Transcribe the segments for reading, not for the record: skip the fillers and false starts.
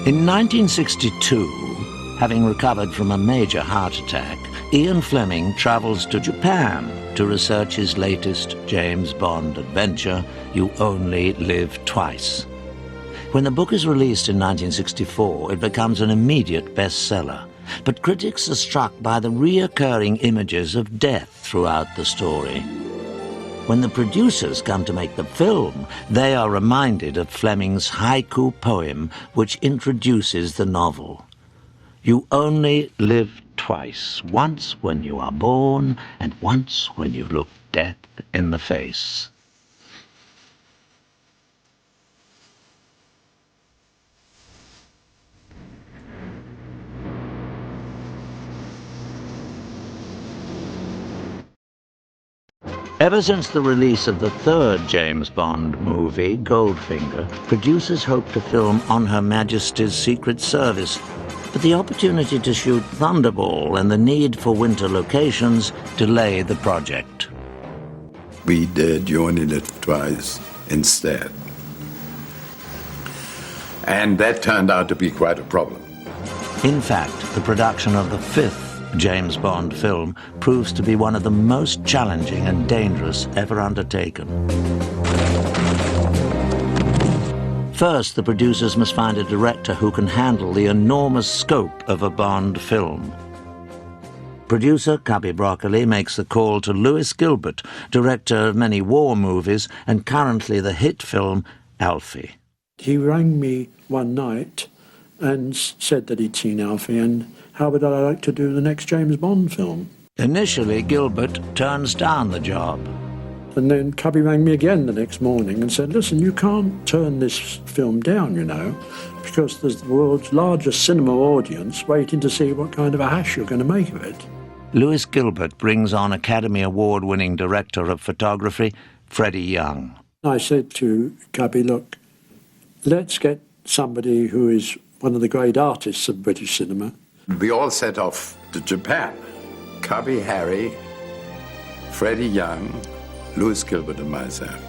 In 1962, having recovered from a major heart attack, Ian Fleming travels to Japan to research his latest James Bond adventure, You Only Live Twice. When the book is released in 1964, it becomes an immediate bestseller, but critics are struck by the reoccurring images of death throughout the story. When the producers come to make the film, they are reminded of Fleming's haiku poem which introduces the novel. You only live twice, once when you are born and once when you look death in the face. Ever since the release of the third James Bond movie, Goldfinger, producers hoped to film on Her Majesty's Secret Service, but the opportunity to shoot Thunderball and the need for winter locations delayed the project. We did You Only Live Twice instead. And that turned out to be quite a problem. In fact, the production of the fifth James Bond film proves to be one of the most challenging and dangerous ever undertaken. First, the producers must find a director who can handle the enormous scope of a Bond film. Producer Cubby Broccoli makes the call to Lewis Gilbert, director of many war movies and currently the hit film Alfie. He rang me one night and said that he'd seen Alfie and how would I like to do the next James Bond film. Initially, Gilbert turns down the job. And then Cubby rang me again the next morning and said, listen, you can't turn this film down, you know, because there's the world's largest cinema audience waiting to see what kind of a hash you're going to make of it. Lewis Gilbert brings on Academy Award-winning director of photography, Freddie Young. I said to Cubby, look, let's get somebody who is one of the great artists of British cinema. We all set off to Japan. Cubby, Harry, Freddie Young, Lewis Gilbert and myself.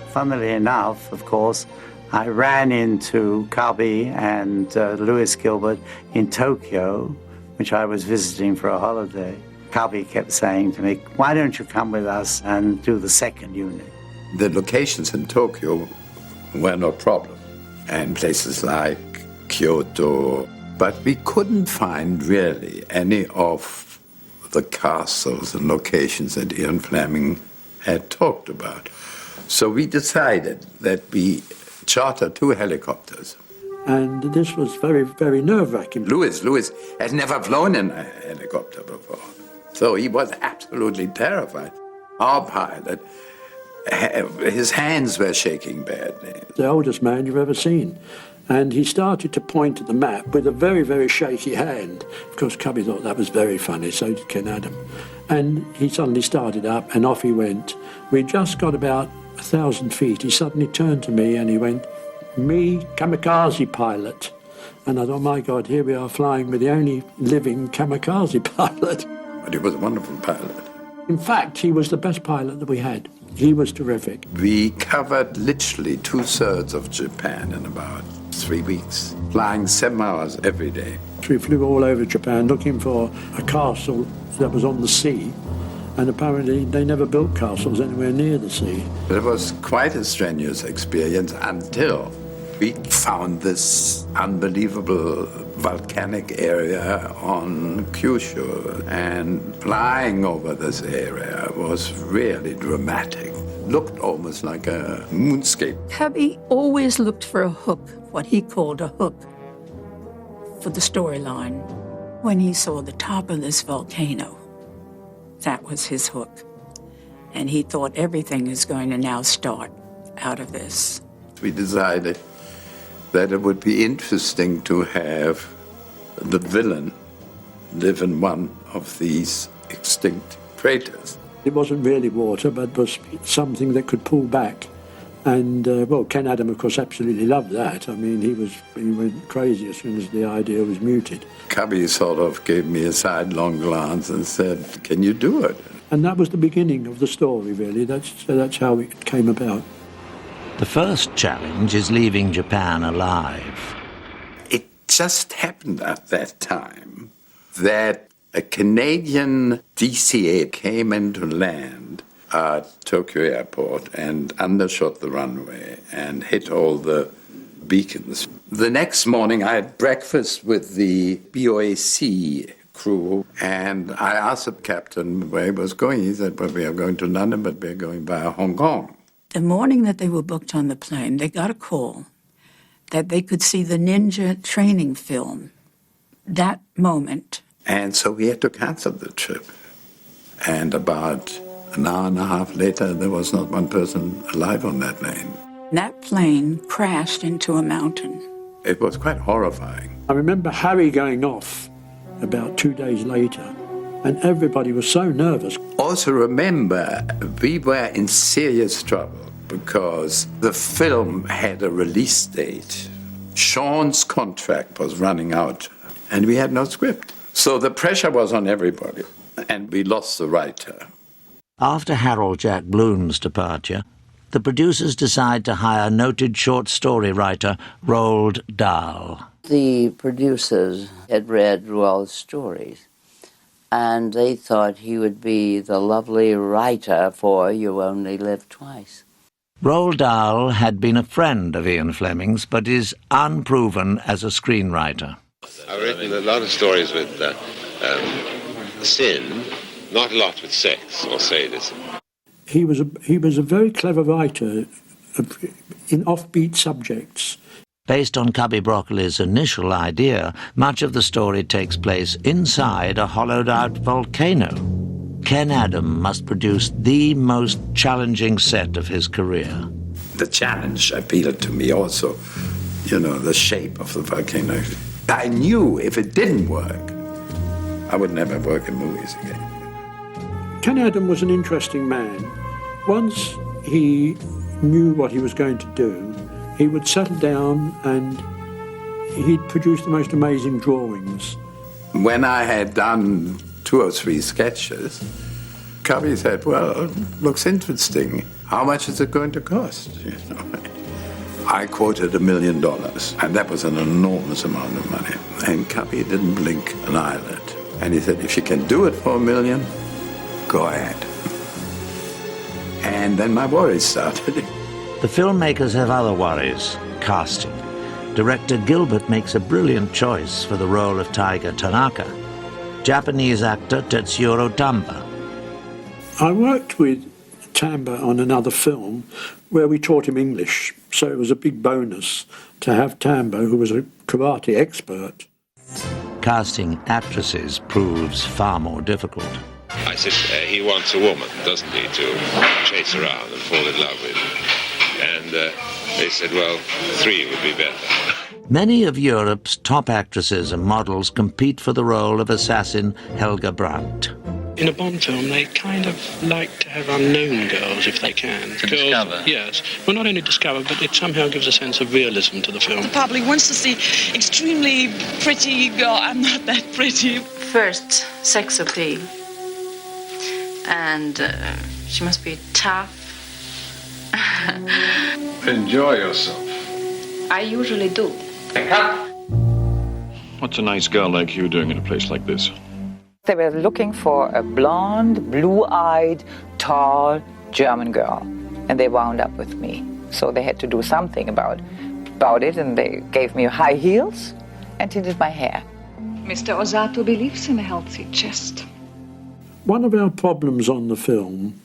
Funnily enough, of course, I ran into Cubby and Lewis Gilbert in Tokyo, which I was visiting for a holiday. Cubby kept saying to me, why don't you come with us and do the second unit? The locations in Tokyo were no problem, and places like Kyoto, but we couldn't find really any of the castles and locations that Ian Fleming had talked about. So we decided that we charter 2 helicopters. And this was very, very nerve-wracking. Lewis had never flown in a helicopter before, so he was absolutely terrified. Our pilot, his hands were shaking badly. The oldest man you've ever seen. And he started to point at the map with a very, very shaky hand. Of course, Cubby thought that was very funny, so did Ken Adam. And he suddenly started up, and off he went. We just got about 1,000 feet. He suddenly turned to me, and he went, me, kamikaze pilot. And I thought, my God, here we are flying with the only living kamikaze pilot. But he was a wonderful pilot. In fact, he was the best pilot that we had. He was terrific. We covered literally 2/3 of Japan in about 3 weeks, flying 7 hours every day. We flew all over Japan looking for a castle that was on the sea, and apparently they never built castles anywhere near the sea. It was quite a strenuous experience until we found this unbelievable volcanic area on Kyushu, and flying over this area was really dramatic. Looked almost like a moonscape. Cubby always looked for a hook, what he called a hook, for the storyline. When he saw the top of this volcano, that was his hook. And he thought everything is going to now start out of this. We decided that it would be interesting to have the villain live in one of these extinct craters. It wasn't really water, but was something that could pull back. And, well, Ken Adam, of course, absolutely loved that. I mean, he went crazy as soon as the idea was mooted. Cubby sort of gave me a sidelong glance and said, can you do it? And that was the beginning of the story, really. That's how it came about. The first challenge is leaving Japan alive. It just happened at that time that a Canadian DCA came into land at Tokyo Airport and undershot the runway and hit all the beacons. The next morning, I had breakfast with the BOAC crew, and I asked the captain where he was going. He said, well, we are going to London, but we're going via Hong Kong. The morning that they were booked on the plane, they got a call that they could see the ninja training film that moment. And so we had to cancel the trip. And about an hour and a half later, there was not one person alive on that plane. That plane crashed into a mountain. It was quite horrifying. I remember Harry going off about 2 days later, and everybody was so nervous. Also remember, we were in serious trouble because the film had a release date. Sean's contract was running out, and we had no script. So the pressure was on everybody, and we lost the writer. After Harold Jack Bloom's departure, the producers decide to hire noted short story writer Roald Dahl. The producers had read Roald's stories, and they thought he would be the lovely writer for You Only Live Twice. Roald Dahl had been a friend of Ian Fleming's, but is unproven as a screenwriter. I've written a lot of stories with sin, not a lot with sex or sadism. He was a very clever writer in offbeat subjects. Based on Cubby Broccoli's initial idea, much of the story takes place inside a hollowed-out volcano. Ken Adam must produce the most challenging set of his career. The challenge appealed to me also, the shape of the volcano. I knew if it didn't work, I would never work in movies again. Ken Adam was an interesting man. Once he knew what he was going to do, he would settle down and he'd produce the most amazing drawings. When I had done 2 or 3 sketches, Cubby said, well, looks interesting. How much is it going to cost? I quoted $1 million, and that was an enormous amount of money. And Cubby didn't blink an eyelid. And he said, if you can do it for $1 million, go ahead. And then my worries started. The filmmakers have other worries. Casting. Director Gilbert makes a brilliant choice for the role of Taiga Tanaka. Japanese actor Tetsuro Tamba. I worked with Tamba on another film where we taught him English, so it was a big bonus to have Tamba, who was a karate expert. Casting actresses proves far more difficult. I said, he wants a woman, doesn't he, to chase around and fall in love with. And they said, well, 3 would be better. Many of Europe's top actresses and models compete for the role of assassin Helga Brandt. In a Bond film, they kind of like to have unknown girls if they can. To discover? Yes. Well, not only discover, but it somehow gives a sense of realism to the film. The public wants to see extremely pretty girl. I'm not that pretty. First, sex appeal. And she must be tough. Enjoy yourself. I usually do. What's a nice girl like you doing in a place like this? They were looking for a blonde, blue-eyed, tall German girl, and they wound up with me. So they had to do something about it, and they gave me high heels and tinted my hair. Mr. Osato believes in a healthy chest. One of our problems on the film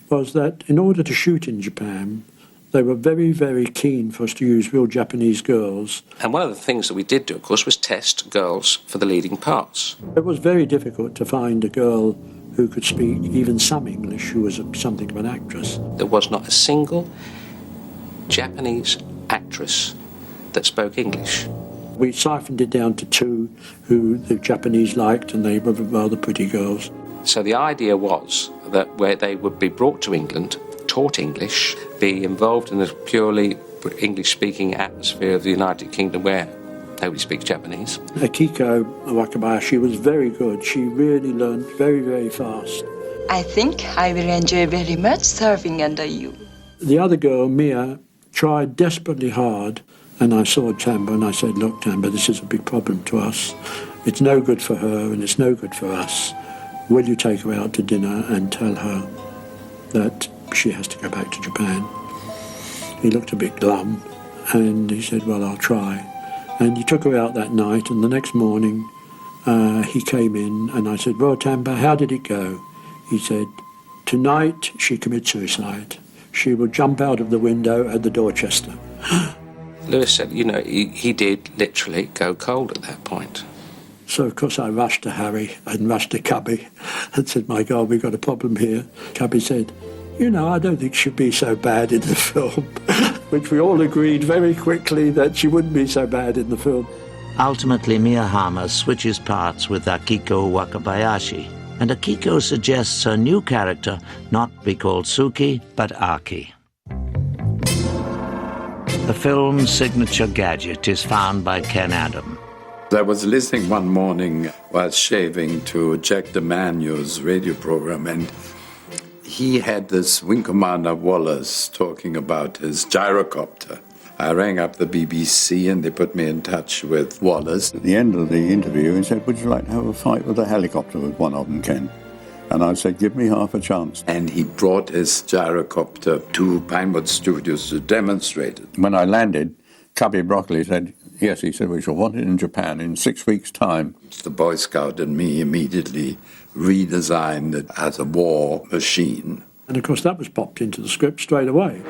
was that in order to shoot in Japan, they were very, very keen for us to use real Japanese girls. And one of the things that we did do, of course, was test girls for the leading parts. It was very difficult to find a girl who could speak even some English, who was something of an actress. There was not a single Japanese actress that spoke English. We siphoned it down to 2 who the Japanese liked, and they were rather pretty girls. So the idea was that where they would be brought to England, taught English, be involved in a purely English-speaking atmosphere of the United Kingdom where nobody speaks Japanese. Akiko Wakabayashi was very good. She really learned very, very fast. I think I will enjoy very much serving under you. The other girl, Mia, tried desperately hard, And I saw Tamba and I said, look, Tamba, this is a big problem to us. It's no good for her and it's no good for us. Will you take her out to dinner and tell her that she has to go back to Japan? He looked a bit glum and he said, well, I'll try. And he took her out that night, and the next morning he came in and I said, well, Tamba, how did it go? He said, tonight she commits suicide. She will jump out of the window at the Dorchester. Lewis said, you know, he did literally go cold at that point. So, of course, I rushed to Harry and rushed to Cubby and said, my God, we've got a problem here. Cubby said, you know, I don't think she'd be so bad in the film, which we all agreed very quickly that she wouldn't be so bad in the film. Ultimately, Miyahama switches parts with Akiko Wakabayashi, and Akiko suggests her new character not be called Suki, but Aki. The film's signature gadget is found by Ken Adam. I was listening one morning while shaving to Jack DeManio's radio program, and he had this Wing Commander Wallace talking about his gyrocopter. I rang up the BBC and they put me in touch with Wallace. At the end of the interview, he said, would you like to have a fight with a helicopter with one of them, Ken? And I said, give me half a chance. And he brought his gyrocopter to Pinewood Studios to demonstrate it. When I landed, Cubby Broccoli said, yes, he said, we shall want it in Japan in 6 weeks' time. The Boy Scout and me immediately redesigned it as a war machine. And of course that was popped into the script straight away.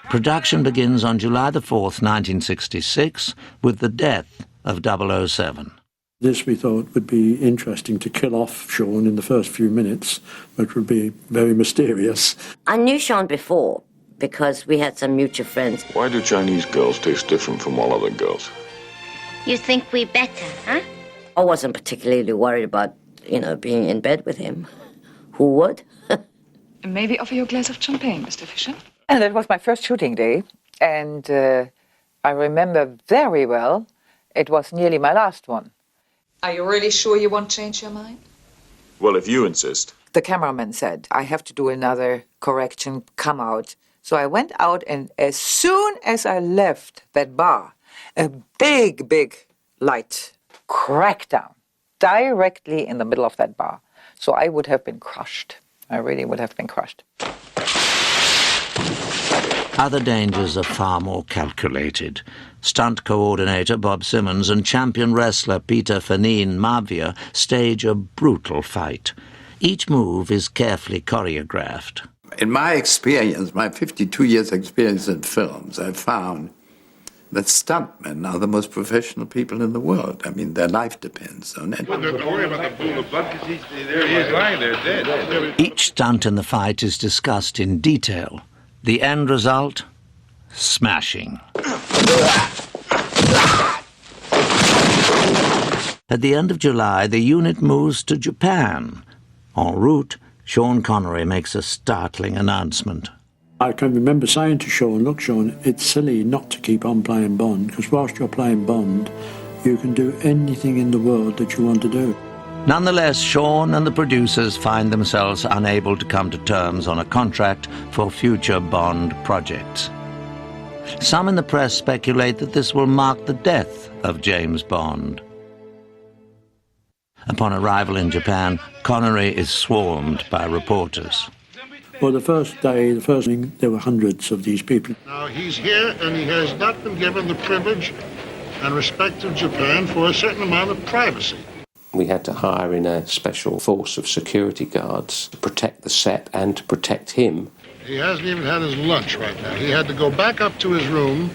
Production begins on July the 4th, 1966, with the death of 007. This we thought would be interesting to kill off Sean in the first few minutes, which would be very mysterious. I knew Sean before because we had some mutual friends. Why do Chinese girls taste different from all other girls? You think we better, huh? I wasn't particularly worried about, being in bed with him. Who would? Maybe offer you a glass of champagne, Mr. Fisher? And that was my first shooting day, and I remember very well it was nearly my last one. Are you really sure you won't change your mind? Well, if you insist. The cameraman said, I have to do another correction, come out. So I went out, and as soon as I left that bar, a big, big light cracked down directly in the middle of that bar. So I would have been crushed. I really would have been crushed. Other dangers are far more calculated. Stunt coordinator Bob Simmons and champion wrestler Peter Fanine Mavia stage a brutal fight. Each move is carefully choreographed. In my experience, my 52 years experience in films, I found that stuntmen are the most professional people in the world. I mean, their life depends on it. Don't worry about the pool of blood, because there he is lying there dead. Each stunt in the fight is discussed in detail. The end result? Smashing. At the end of July, the unit moves to Japan. En route, Sean Connery makes a startling announcement. I can remember saying to Sean, look, Sean, it's silly not to keep on playing Bond, because whilst you're playing Bond, you can do anything in the world that you want to do. Nonetheless, Sean and the producers find themselves unable to come to terms on a contract for future Bond projects. Some in the press speculate that this will mark the death of James Bond. Upon arrival in Japan, Connery is swarmed by reporters. Well, the first day, the first thing, there were hundreds of these people. Now, he's here, and he has not been given the privilege and respect of Japan for a certain amount of privacy. We had to hire in a special force of security guards to protect the set and to protect him. He hasn't even had his lunch right now. He had to go back up to his room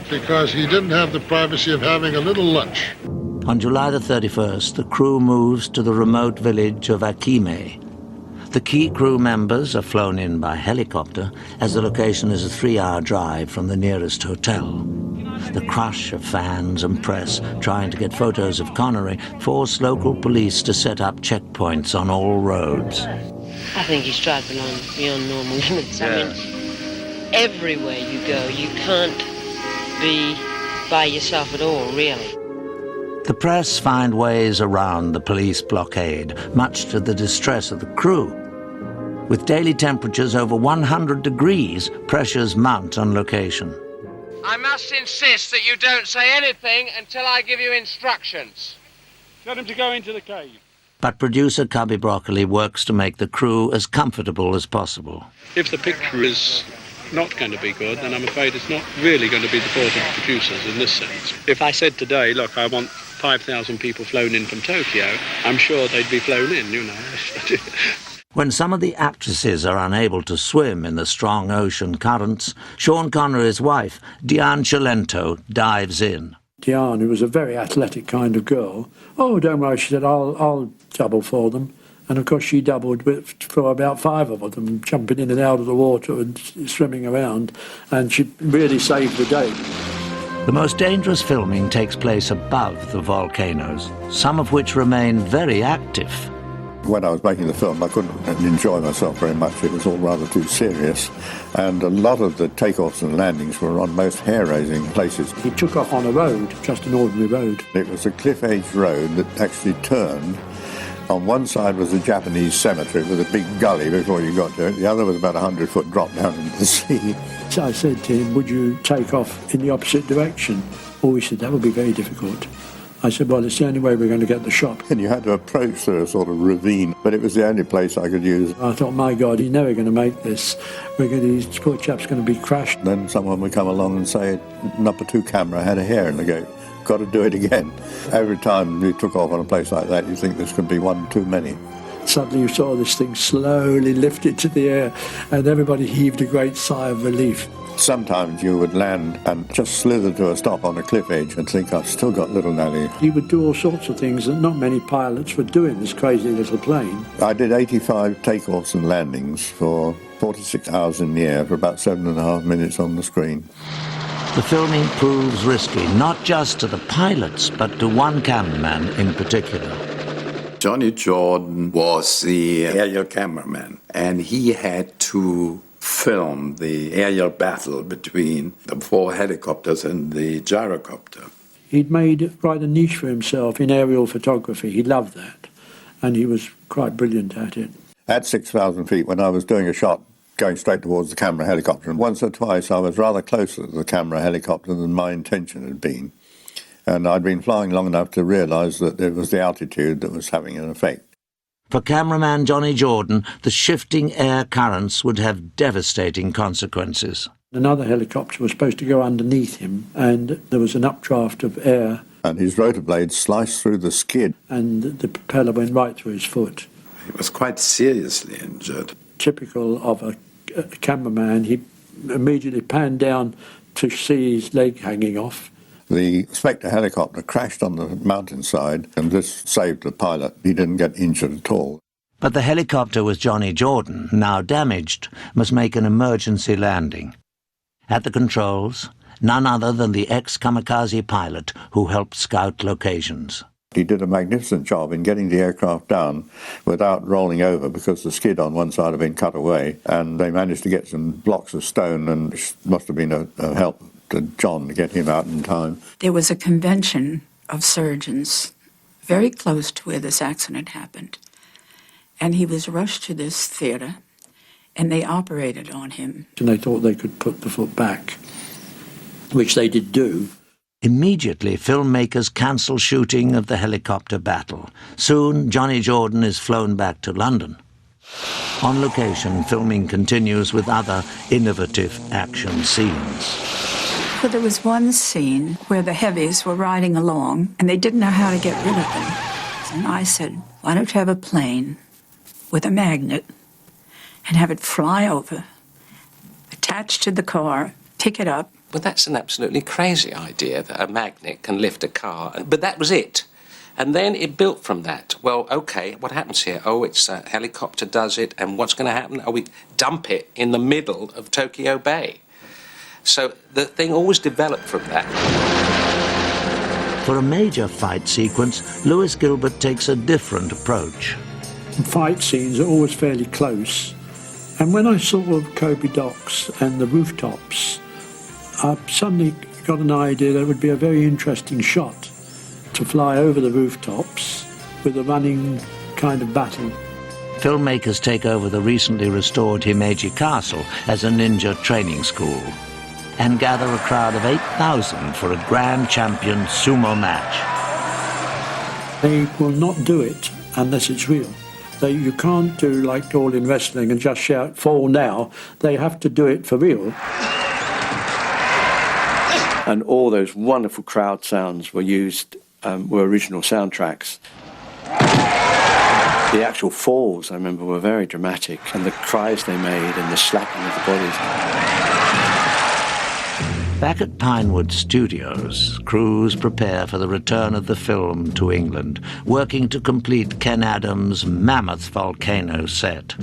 because he didn't have the privacy of having a little lunch. On July the 31st, the crew moves to the remote village of Akime. The key crew members are flown in by helicopter, as the location is a 3-hour drive from the nearest hotel. The crush of fans and press trying to get photos of Connery force local police to set up checkpoints on all roads. I think he's tried beyond normal limits. I mean, everywhere you go, you can't be by yourself at all, really. The press find ways around the police blockade, much to the distress of the crew. With daily temperatures over 100 degrees, pressures mount on location. I must insist that you don't say anything until I give you instructions. Tell him to go into the cave. But producer Cubby Broccoli works to make the crew as comfortable as possible. If the picture is not going to be good, then I'm afraid it's not really going to be the fault of the producers in this sense. If I said today, look, I want 5,000 people flown in from Tokyo, I'm sure they'd be flown in, you know. When some of the actresses are unable to swim in the strong ocean currents, Sean Connery's wife, Diane Cilento, dives in. Diane, who was a very athletic kind of girl, "Oh, don't worry," she said, I'll double for them. And of course she doubled for about 5 of them, jumping in and out of the water and swimming around, and she really saved the day. The most dangerous filming takes place above the volcanoes, some of which remain very active. When I was making the film, I couldn't enjoy myself very much. It was all rather too serious. And a lot of the takeoffs and landings were on most hair-raising places. He took off on a road, just an ordinary road. It was a cliff-edge road that actually turned. On one side was a Japanese cemetery with a big gully before you got to it. The other was about a 100-foot drop down into the sea. So I said to him, "Would you take off in the opposite direction?" Oh, he said, "That would be very difficult." I said, "Well, it's the only way we're going to get the shot." And you had to approach through a sort of ravine, but it was the only place I could use. I thought, my God, he's never going to make this. This poor chap's going to be crushed. Then someone would come along and say, "Number 2 camera had a hair in the gate. Got to do it again." Every time you took off on a place like that, you think this could be one too many. Suddenly you saw this thing slowly lifted to the air, and everybody heaved a great sigh of relief. Sometimes you would land and just slither to a stop on a cliff edge and think, "I've still got Little Nelly." He would do all sorts of things that not many pilots would do in this crazy little plane. I did 85 takeoffs and landings for 46 hours in the air for about 7.5 minutes on the screen. The filming proves risky, not just to the pilots, but to one cameraman in particular. Johnny Jordan was the aerial cameraman, and he had to film the aerial battle between the 4 helicopters and the gyrocopter. He'd made quite a niche for himself in aerial photography. He loved that, and he was quite brilliant at it. At 6,000 feet, when I was doing a shot going straight towards the camera helicopter, and once or twice I was rather closer to the camera helicopter than my intention had been. And I'd been flying long enough to realise that it was the altitude that was having an effect. For cameraman Johnny Jordan, the shifting air currents would have devastating consequences. Another helicopter was supposed to go underneath him, and there was an updraft of air. And his rotor blade sliced through the skid. And the propeller went right through his foot. He was quite seriously injured. Typical of a cameraman, he immediately panned down to see his leg hanging off. The Spectre helicopter crashed on the mountainside, and this saved the pilot. He didn't get injured at all. But the helicopter with Johnny Jordan, now damaged, must make an emergency landing. At the controls, none other than the ex-kamikaze pilot who helped scout locations. He did a magnificent job in getting the aircraft down without rolling over, because the skid on one side had been cut away, and they managed to get some blocks of stone, and it must have been a help to John to get him out in time. There was a convention of surgeons very close to where this accident happened, and he was rushed to this theater, and they operated on him. And they thought they could put the foot back, which they did do. Immediately, filmmakers cancel shooting of the helicopter battle. Soon, Johnny Jordan is flown back to London. On location, filming continues with other innovative action scenes. But there was one scene where the heavies were riding along, and they didn't know how to get rid of them. And I said, "Why don't you have a plane with a magnet and have it fly over, attach to the car, pick it up?" Well, that's an absolutely crazy idea, that a magnet can lift a car. But that was it. And then it built from that. Well, OK, what happens here? Oh, it's a helicopter does it, and what's going to happen? Oh, we dump it in the middle of Tokyo Bay. So the thing always developed from that. For a major fight sequence, Lewis Gilbert takes a different approach. Fight scenes are always fairly close. And when I saw Kobe Docks and the rooftops, I suddenly got an idea that it would be a very interesting shot to fly over the rooftops with a running kind of battle. filmmakers take over the recently restored Himeji Castle as a ninja training school and gather a crowd of 8,000 for a grand champion sumo match. They will not do it unless it's real. You can't do like all in wrestling and just shout, "Fall now." They have to do it for real. And all those wonderful crowd sounds were used, were original soundtracks. The actual falls, I remember, were very dramatic, and the cries they made and the slapping of the bodies. Back at Pinewood Studios, crews prepare for the return of the film to England, working to complete Ken Adams' mammoth volcano set.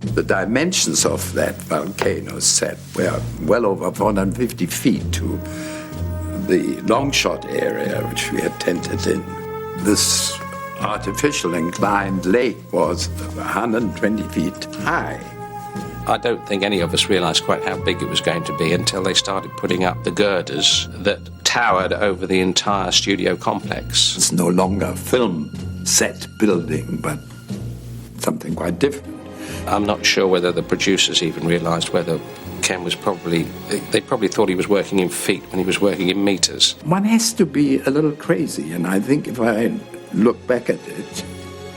The dimensions of that volcano set were well over 450 feet to the long shot area which we had tented in. This artificial inclined lake was 120 feet high. I don't think any of us realised quite how big it was going to be until they started putting up the girders that towered over the entire studio complex. It's no longer a film set building, but something quite different. I'm not sure whether the producers even realised whether Ken was they probably thought he was working in feet when he was working in metres. One has to be a little crazy, and I think if I look back at it,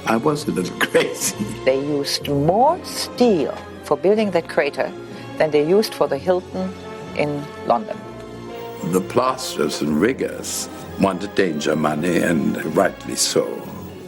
I was a little crazy. They used more steel for building that crater than they used for the Hilton in London. The plasterers and riggers wanted danger money, and rightly so.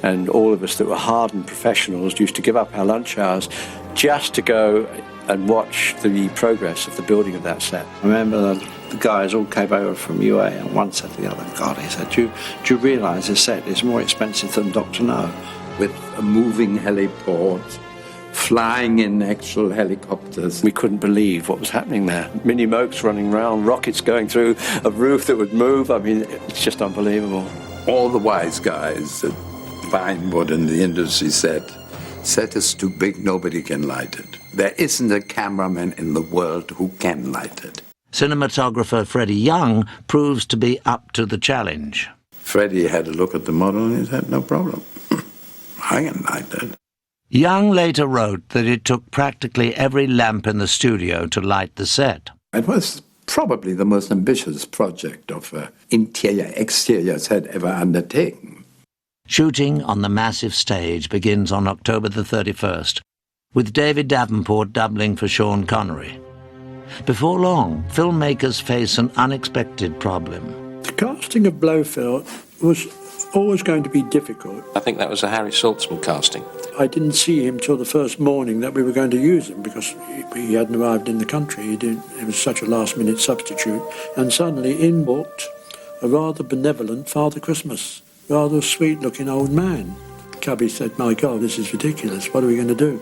And all of us that were hardened professionals used to give up our lunch hours just to go and watch the progress of the building of that set. I remember the guys all came over from UA and one said to the other, "God," he said, do you realise this set is more expensive than Dr. No?" With a moving heliport, flying in actual helicopters. We couldn't believe what was happening there. Mini Mokes running around, rockets going through a roof that would move. I mean, it's just unbelievable. All the wise guys at Pinewood in the industry said, "Set is too big, nobody can light it. There isn't a cameraman in the world who can light it." Cinematographer Freddie Young proves to be up to the challenge. Freddie had a look at the model and he said, "No problem. I can light it." Young later wrote that it took practically every lamp in the studio to light the set. It was probably the most ambitious project of interior-exterior set ever undertaken. Shooting on the massive stage begins on October the 31st, with David Davenport doubling for Sean Connery. Before long, filmmakers face an unexpected problem. The casting of Blofeld was always going to be difficult. I think that was a Harry Saltzman casting. I didn't see him till the first morning that we were going to use him because he hadn't arrived in the country. It was such a last-minute substitute. And suddenly in walked a rather benevolent Father Christmas, rather sweet-looking old man. Cubby said, "My God, this is ridiculous. What are we going to do?"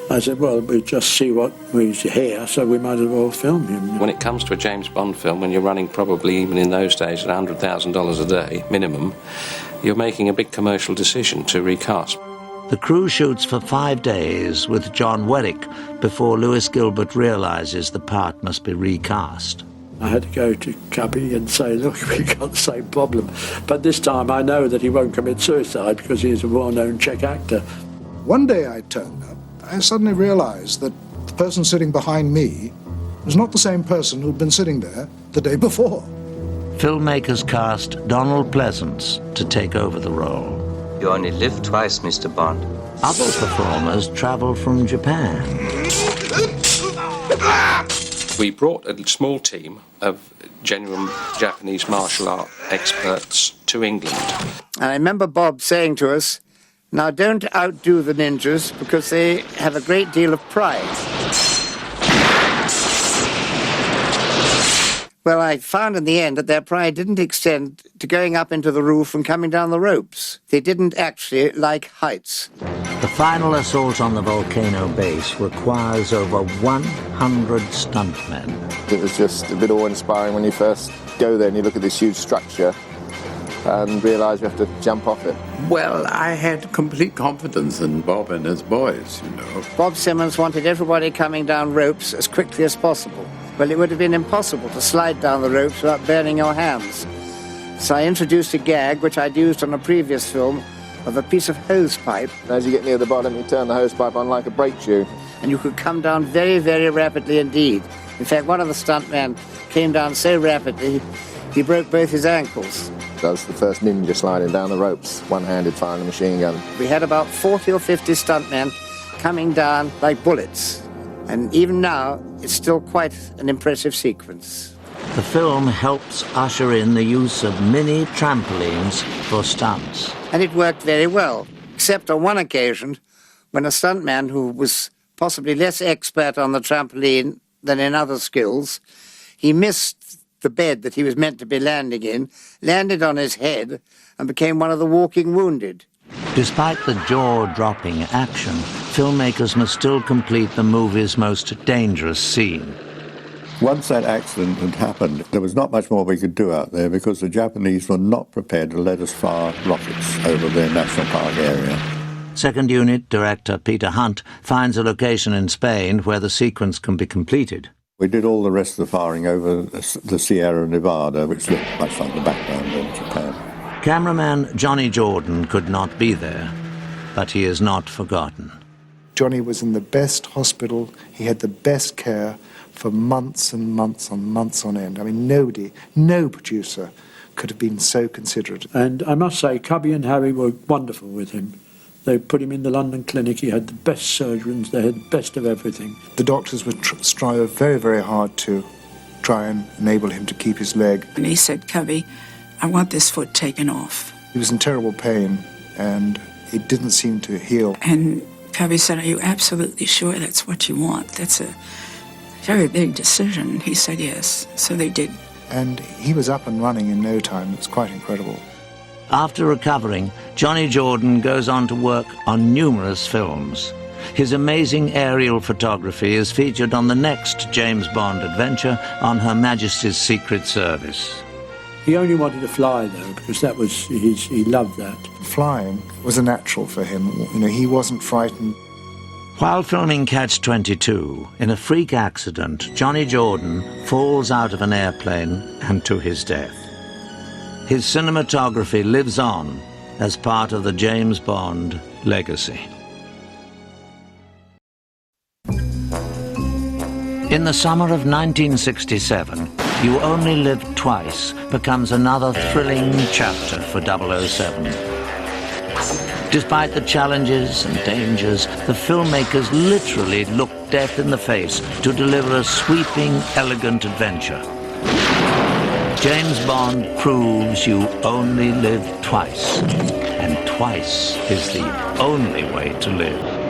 I said, "Well, we'll just see what we's here, so we might as well film him." When it comes to a James Bond film, when you're running probably even in those days at $100,000 a day, minimum, you're making a big commercial decision to recast. The crew shoots for 5 days with John Werrick before Lewis Gilbert realises the part must be recast. I had to go to Cubby and say, "Look, we've got the same problem. But this time I know that he won't commit suicide because he's a well-known Czech actor." One day I turned up, I suddenly realised that the person sitting behind me was not the same person who'd been sitting there the day before. Filmmakers cast Donald Pleasance to take over the role. You only live twice, Mr. Bond. Other performers travel from Japan. We brought a small team of genuine Japanese martial art experts to England. And I remember Bob saying to us, "Now don't outdo the ninjas because they have a great deal of pride." Well, I found in the end that their pride didn't extend to going up into the roof and coming down the ropes. They didn't actually like heights. The final assault on the volcano base requires over 100 stuntmen. It was just a bit awe-inspiring when you first go there and you look at this huge structure and realise you have to jump off it. Well, I had complete confidence in Bob and his boys, you know. Bob Simmons wanted everybody coming down ropes as quickly as possible. Well, it would have been impossible to slide down the ropes without burning your hands. So I introduced a gag, which I'd used on a previous film, of a piece of hose pipe. As you get near the bottom, you turn the hose pipe on like a brake shoe. And you could come down very, very rapidly indeed. In fact, one of the stuntmen came down so rapidly, he broke both his ankles. That was the first ninja sliding down the ropes, one-handed firing a machine gun. We had about 40 or 50 stuntmen coming down like bullets. And even now, it's still quite an impressive sequence. The film helps usher in the use of mini trampolines for stunts. And it worked very well, except on one occasion when a stuntman who was possibly less expert on the trampoline than in other skills, he missed the bed that he was meant to be landing in, landed on his head, and became one of the walking wounded. Despite the jaw-dropping action, filmmakers must still complete the movie's most dangerous scene. Once that accident had happened, there was not much more we could do out there because the Japanese were not prepared to let us fire rockets over their national park area. Second Unit Director Peter Hunt finds a location in Spain where the sequence can be completed. We did all the rest of the firing over the Sierra Nevada, which looked much like the background in Japan. Cameraman Johnny Jordan could not be there, but he is not forgotten. Johnny was in the best hospital. He had the best care for months and months and months on end. I mean, no producer could have been so considerate. And I must say, Cubby and Harry were wonderful with him. They put him in the London clinic. He had the best surgeons. They had the best of everything. The doctors would strive very, very hard to try and enable him to keep his leg. And he said, Cubby, I want this foot taken off. He was in terrible pain, and it didn't seem to heal. And Cubby said, are you absolutely sure that's what you want? That's a very big decision. He said yes. So they did. And he was up and running in no time. It was quite incredible. After recovering, Johnny Jordan goes on to work on numerous films. His amazing aerial photography is featured on the next James Bond adventure on Her Majesty's Secret Service. He only wanted to fly, though, because that was he loved that. Flying was a natural for him. You know, he wasn't frightened. While filming Catch-22, in a freak accident, Johnny Jordan falls out of an airplane and to his death. His cinematography lives on as part of the James Bond legacy. In the summer of 1967, You Only Live Twice becomes another thrilling chapter for 007. Despite the challenges and dangers, the filmmakers literally look death in the face to deliver a sweeping, elegant adventure. James Bond proves you only live twice, and twice is the only way to live.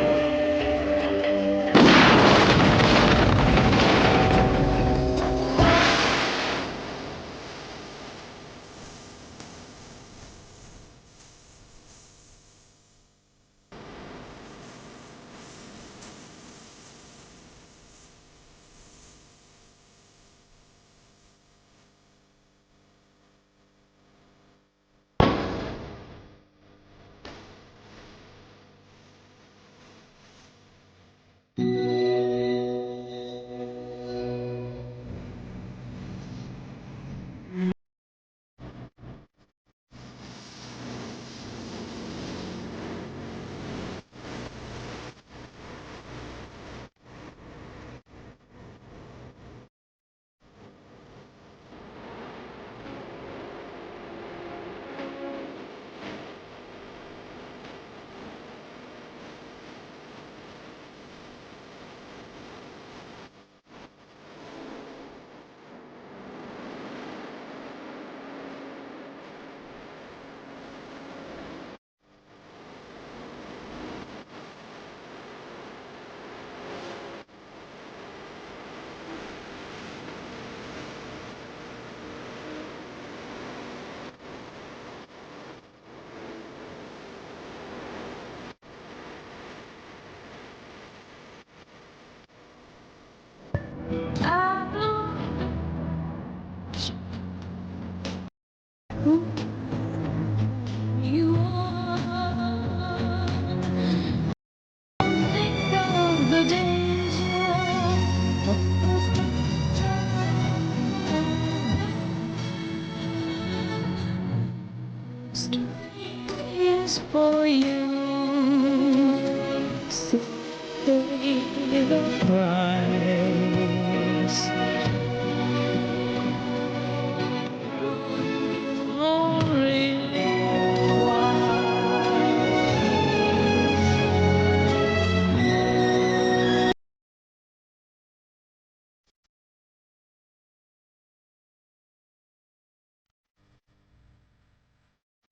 is for you. Say the